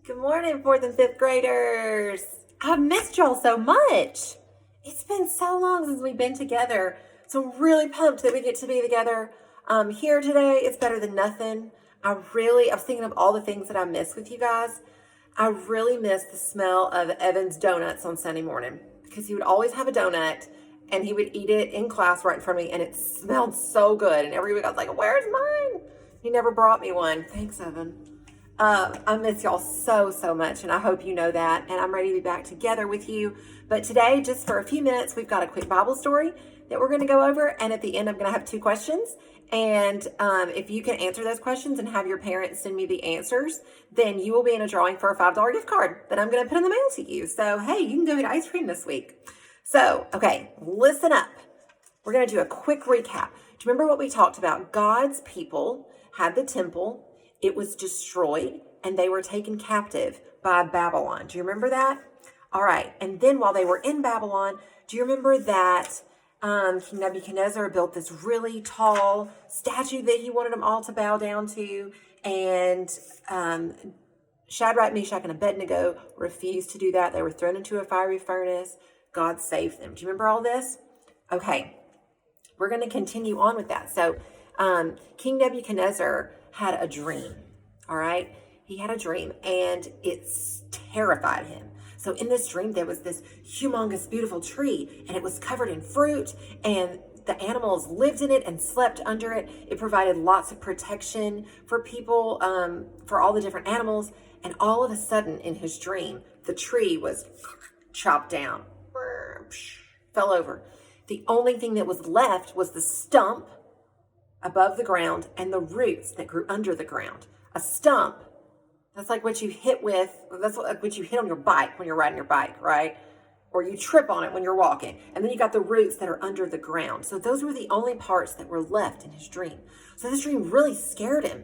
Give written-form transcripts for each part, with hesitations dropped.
Good morning, fourth and fifth graders. I've missed y'all so much. It's been so long since we've been together. So I'm really pumped that we get to be together here today. It's better than nothing. I was thinking of all the things that I miss with you guys. I really miss the smell of Evan's donuts on Sunday morning because he would always have a donut and he would eat it in class right in front of me and it smelled so good. And every week I was like, where's mine? He never brought me one. Thanks, Evan. I miss y'all so much, and I hope you know that, and I'm ready to be back together with you. But today, just for a few minutes, we've got a quick Bible story that we're going to go over, and at the end, I'm going to have 2 questions, and if you can answer those questions and have your parents send me the answers, then you will be in a drawing for a $5 gift card that I'm going to put in the mail to you. So, hey, you can go eat ice cream this week. So, okay, listen up. We're going to do a quick recap. Do you remember what we talked about? God's people had the temple. It was destroyed and they were taken captive by Babylon. Do you remember that? All right. And then while they were in Babylon, do you remember that King Nebuchadnezzar built this really tall statue that he wanted them all to bow down to? And Shadrach, Meshach, and Abednego refused to do that. They were thrown into a fiery furnace. God saved them. Do you remember all this? Okay. We're going to continue on with that. So King Nebuchadnezzar had a dream, all right? He had a dream and it terrified him. So in this dream, there was this humongous, beautiful tree and it was covered in fruit and the animals lived in it and slept under it. It provided lots of protection for people, for all the different animals. And all of a sudden in his dream, the tree was chopped down, fell over. The only thing that was left was the stump above the ground and the roots that grew under the ground. A stump, that's like what you hit with, that's what you hit on your bike when you're riding your bike, right? Or you trip on it when you're walking. And then you got the roots that are under the ground. So those were the only parts that were left in his dream. So this dream really scared him.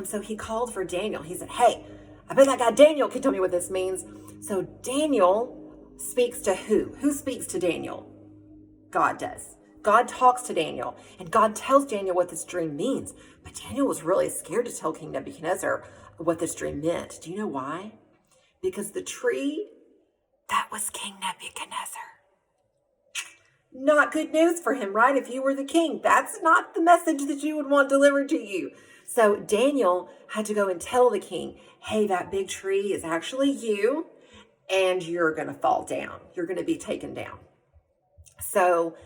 So he called for Daniel. He said, hey, I bet that guy Daniel can tell me what this means. So Daniel speaks to who? Who speaks to Daniel? God does. God talks to Daniel and God tells Daniel what this dream means. But Daniel was really scared to tell King Nebuchadnezzar what this dream meant. Do you know why? Because the tree, that was King Nebuchadnezzar. Not good news for him, right? If you were the king, that's not the message that you would want delivered to you. So Daniel had to go and tell the king, hey, that big tree is actually you and you're going to fall down. You're going to be taken down. So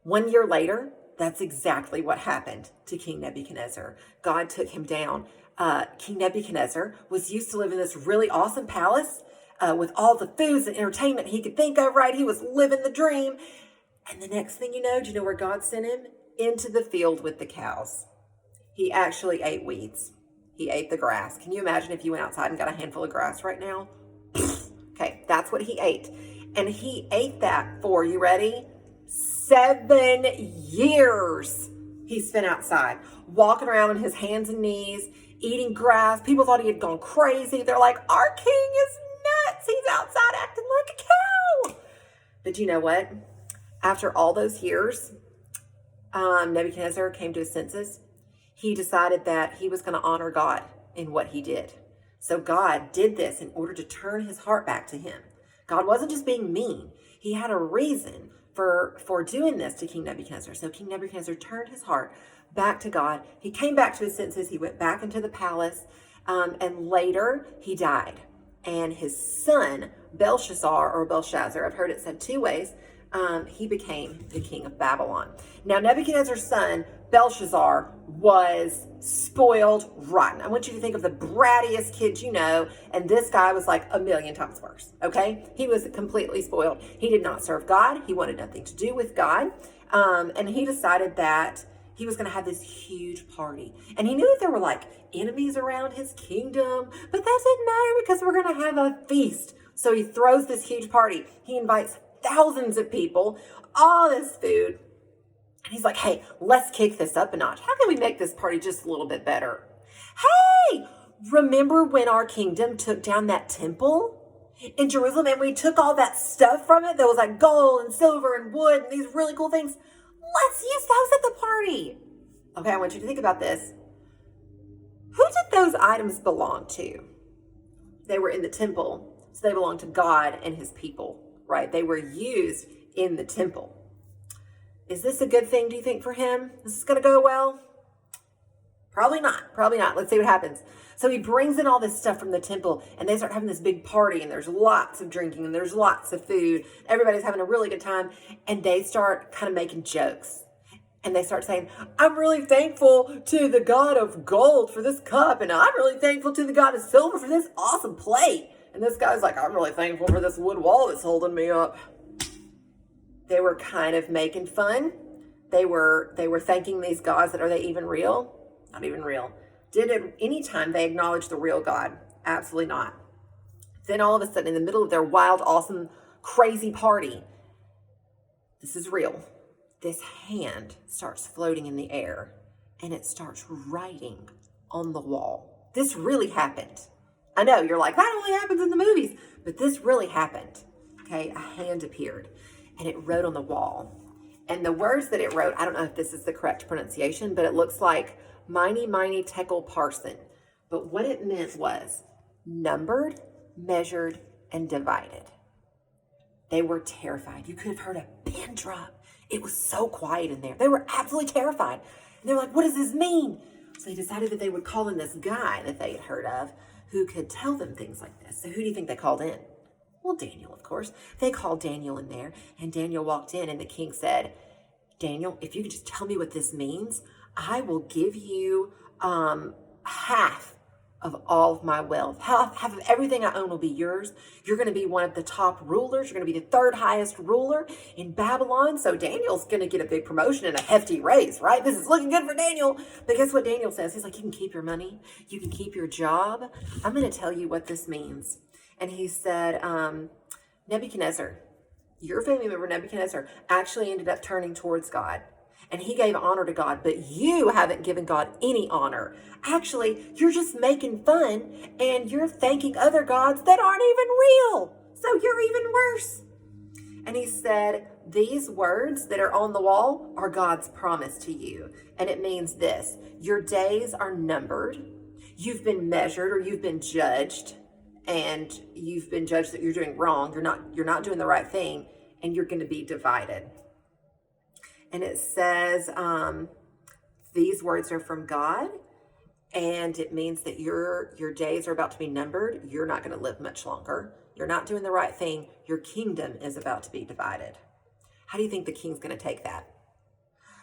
1 year later, that's exactly what happened to King Nebuchadnezzar. God took him down. King Nebuchadnezzar was used to live in this really awesome palace with all the foods and entertainment he could think of, right? He was living the dream. And the next thing you know, do you know where God sent him? Into the field with the cows. He actually ate weeds. He ate the grass. Can you imagine if you went outside and got a handful of grass right now? Okay, that's what he ate. And he ate that for, you ready? 7 years he spent outside, walking around on his hands and knees, eating grass. People thought he had gone crazy. They're like, our king is nuts. He's outside acting like a cow. But you know what? After all those years, Nebuchadnezzar came to his senses. He decided that he was going to honor God in what he did. So God did this in order to turn his heart back to him. God wasn't just being mean. He had a reason for doing this to King Nebuchadnezzar. So King Nebuchadnezzar turned his heart back to God. He came back to his senses. He went back into the palace. And later he died. And his son, Belshazzar or Belshazzar, I've heard it said 2 ways, he became the king of Babylon. Now, Nebuchadnezzar's son, Belshazzar, was spoiled rotten. I want you to think of the brattiest kid you know, and this guy was like 1,000,000 times worse, okay? He was completely spoiled. He did not serve God. He wanted nothing to do with God, and he decided that he was going to have this huge party. And he knew that there were like enemies around his kingdom, but that didn't matter because we're going to have a feast. So he throws this huge party. He invites thousands of people, all this food. And he's like, hey, let's kick this up a notch. How can we make this party just a little bit better? Hey, remember when our kingdom took down that temple in Jerusalem and we took all that stuff from it that was like gold and silver and wood and these really cool things? Let's use those at the party. Okay, I want you to think about this. Who did those items belong to? They were in the temple, so they belonged to God and his people, right? They were used in the temple. Is this a good thing, do you think, for him? Is this going to go well? Probably not. Probably not. Let's see what happens. So he brings in all this stuff from the temple, and they start having this big party, and there's lots of drinking, and there's lots of food. Everybody's having a really good time, and they start kind of making jokes. And they start saying, I'm really thankful to the God of gold for this cup, and I'm really thankful to the God of silver for this awesome plate. And this guy's like, I'm really thankful for this wood wall that's holding me up. They were kind of making fun. They were thanking these gods that, are they even real? Not even real. Did at any time they acknowledge the real God? Absolutely not. Then all of a sudden, in the middle of their wild, awesome, crazy party, this is real. This hand starts floating in the air, and it starts writing on the wall. This really happened. I know, you're like, that only happens in the movies, but this really happened. Okay, a hand appeared, and it wrote on the wall. And the words that it wrote, I don't know if this is the correct pronunciation, but it looks like Miney, Miney, Tekel, Parson. But what it meant was numbered, measured, and divided. They were terrified. You could have heard a pin drop. It was so quiet in there. They were absolutely terrified. And they were like, what does this mean? So they decided that they would call in this guy that they had heard of who could tell them things like this. So who do you think they called in? Well, Daniel, of course. They called Daniel in there, and Daniel walked in, and the king said, Daniel, if you could just tell me what this means, I will give you half of all of my wealth. Half of everything I own will be yours. You're going to be one of the top rulers. You're going to be the third highest ruler in Babylon. So Daniel's going to get a big promotion and a hefty raise, right? This is looking good for Daniel. But guess what Daniel says? He's like, you can keep your money. You can keep your job. I'm going to tell you what this means. And he said, Nebuchadnezzar, your family member Nebuchadnezzar actually ended up turning towards God. And he gave honor to God, but you haven't given God any honor. Actually, you're just making fun, and you're thanking other gods that aren't even real. So you're even worse. And he said, these words that are on the wall are God's promise to you. And it means this: your days are numbered. You've been measured, or you've been judged, and you've been judged that you're doing wrong. You're not doing the right thing, and you're going to be divided. And it says, these words are from God, and it means that your days are about to be numbered. You're not going to live much longer. You're not doing the right thing. Your kingdom is about to be divided. How do you think the king's going to take that?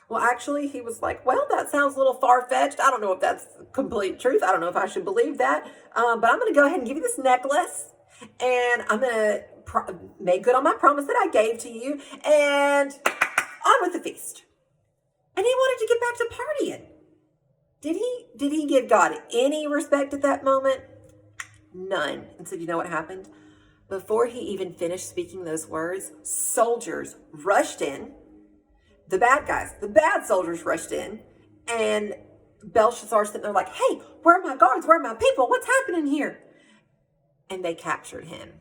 Well, actually, he was like, well, that sounds a little far-fetched. I don't know if that's complete truth. I don't know if I should believe that. But I'm going to go ahead and give you this necklace, and I'm going to make good on my promise that I gave to you, and on with the feast. And he wanted to get back to partying. Did he give God any respect at that moment? None. And so you know what happened? Before he even finished speaking those words, soldiers rushed in. The bad guys, the bad soldiers rushed in. And Belshazzar sitting there like, hey, where are my guards? Where are my people? What's happening here? And they captured him.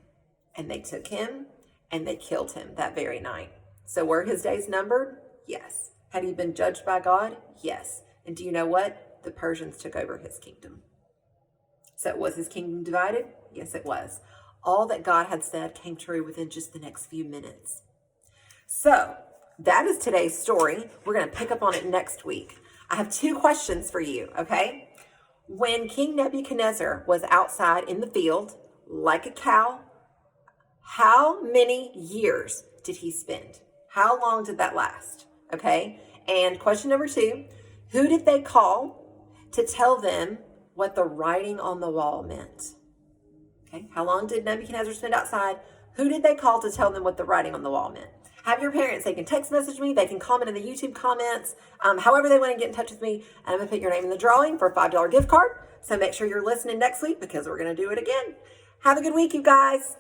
And they took him and they killed him that very night. So were his days numbered? Yes. Had he been judged by God? Yes. And do you know what? The Persians took over his kingdom. So was his kingdom divided? Yes, it was. All that God had said came true within just the next few minutes. So that is today's story. We're going to pick up on it next week. I have 2 questions for you, okay? When King Nebuchadnezzar was outside in the field like a cow, how many years did he spend? How long did that last? Okay. And question number 2, who did they call to tell them what the writing on the wall meant? Okay. How long did Nebuchadnezzar spend outside? Who did they call to tell them what the writing on the wall meant? Have your parents, they can text message me. They can comment in the YouTube comments. However they want to get in touch with me. I'm going to put your name in the drawing for a $5 gift card. So make sure you're listening next week because we're going to do it again. Have a good week, you guys.